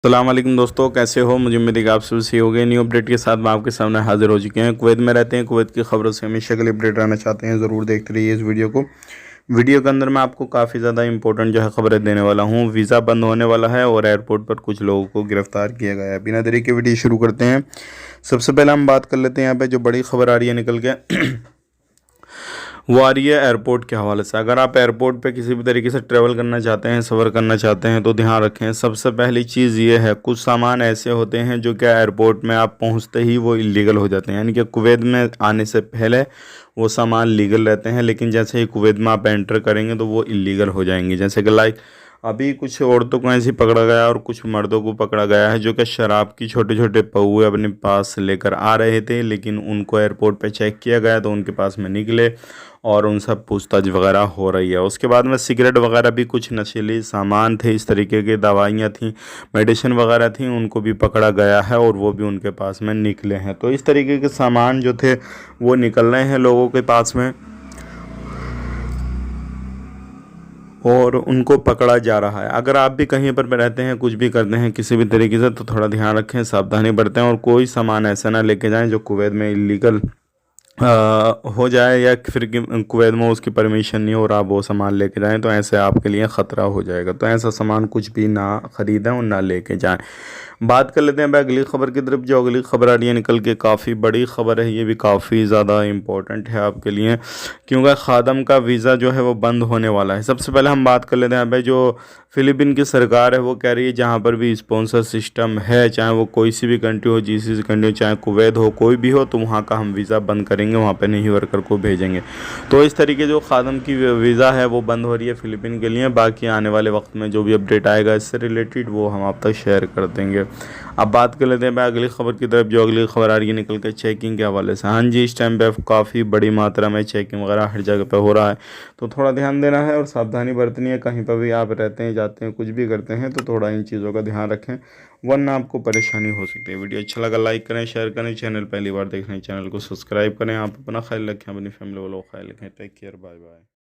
अस्सलाम वालेकुम दोस्तों, कैसे हो। मुझे उम्मीद है कि आप सब सही हो गए। न्यू अपडेट के साथ मैं आपके सामने हाजिर हो चुके हैं। कुवैत में रहते हैं, कुवैत की खबरों से हमेशा के लिए अपडेट रहना चाहते हैं, ज़रूर देखते रहिए इस वीडियो को। वीडियो के अंदर मैं आपको काफ़ी ज़्यादा इंपॉर्टेंट जो है खबरें देने वाला हूँ। वीज़ा बंद होने वाला है और एयरपोर्ट पर कुछ लोगों को गिरफ्तार किया गया है। बिना देरी के वीडियो शुरू करते हैं। सबसे पहले हम बात कर लेते हैं यहाँ पे जो बड़ी खबर आ रही है निकल के वो आ रही है एयरपोर्ट के हवाले से। अगर आप एयरपोर्ट पे किसी भी तरीके से ट्रैवल करना चाहते हैं, सफ़र करना चाहते हैं, तो ध्यान रखें। सबसे पहली चीज़ ये है, कुछ सामान ऐसे होते हैं जो क्या एयरपोर्ट में आप पहुंचते ही वो इलीगल हो जाते हैं। यानी कि कुवैत में आने से पहले वो सामान लीगल रहते हैं, लेकिन जैसे ही कुवैत में आप एंटर करेंगे तो वो इलीगल हो जाएंगे। जैसे कि लाइक अभी कुछ औरतों को ऐसे ही पकड़ा गया और कुछ मर्दों को पकड़ा गया है जो कि शराब की छोटे छोटे पौए अपने पास लेकर आ रहे थे, लेकिन उनको एयरपोर्ट पे चेक किया गया तो उनके पास में निकले और उनसे पूछताछ वगैरह हो रही है। उसके बाद में सिगरेट वगैरह भी, कुछ नशीली सामान थे, इस तरीके की दवाइयाँ थी, मेडिसिन वगैरह थी, उनको भी पकड़ा गया है और वो भी उनके पास में निकले हैं। तो इस तरीके के सामान जो थे वो निकल रहे हैं लोगों के पास में और उनको पकड़ा जा रहा है। अगर आप भी कहीं पर रहते हैं, कुछ भी करते हैं किसी भी तरीके से, तो थोड़ा ध्यान रखें, सावधानी बरतें और कोई सामान ऐसा ना लेके जाएं जो कुवैत में इलीगल हो जाए या फिर कि कुवैत में उसकी परमिशन नहीं हो और आप वो सामान लेके जाएं, तो ऐसे आपके लिए ख़तरा हो जाएगा। तो ऐसा सामान कुछ भी ना ख़रीदें और ना लेके जाएं। बात कर लेते हैं भाई अगली खबर की तरफ। जो अगली खबर आ रही है निकल के, काफ़ी बड़ी खबर है, ये भी काफ़ी ज़्यादा इम्पोर्टेंट है आपके लिए, क्योंकि खादम का वीज़ा जो है वो बंद होने वाला है। सबसे पहले हम बात कर लेते हैं भाई, जो फ़िलीपीन की सरकार है वो कह रही है जहाँ पर भी स्पॉन्सर सिस्टम है, चाहे वो कोई सी भी कंट्री हो, जीसीसी कंट्री, चाहे कुवैत हो, कोई भी हो, तो वहाँ का हम वीज़ा बंद करेंगे, वहाँ पे नहीं वर्कर को भेजेंगे। तो इस तरीके जो खादम की वीज़ा है वो बंद हो रही है फ़िलीपीन के लिए। बाकी आने वाले वक्त में जो भी अपडेट आएगा इससे रिलेटेड वो हम आप तक शेयर कर देंगे। अब बात कर लेते हैं भाई अगली खबर की तरफ। जो अगली खबर आ रही है निकल के चेकिंग के हवाले से। हाँ जी, इस टाइम पे काफ़ी बड़ी मात्रा में चेकिंग वगैरह हर जगह पे हो रहा है, तो थोड़ा ध्यान देना है और सावधानी बरतनी है। कहीं पर भी आप रहते हैं, जाते हैं, कुछ भी करते हैं, तो थोड़ा इन चीज़ों का ध्यान रखें, वरना आपको परेशानी हो सकती है। वीडियो अच्छा लगा लाइक करें, शेयर करें, चैनल पहली बार देख रहे हैं चैनल को सब्सक्राइब करें। आप अपना ख्याल रखें, अपनी फैमिली वालों का ख्याल रखें। Take care, bye bye.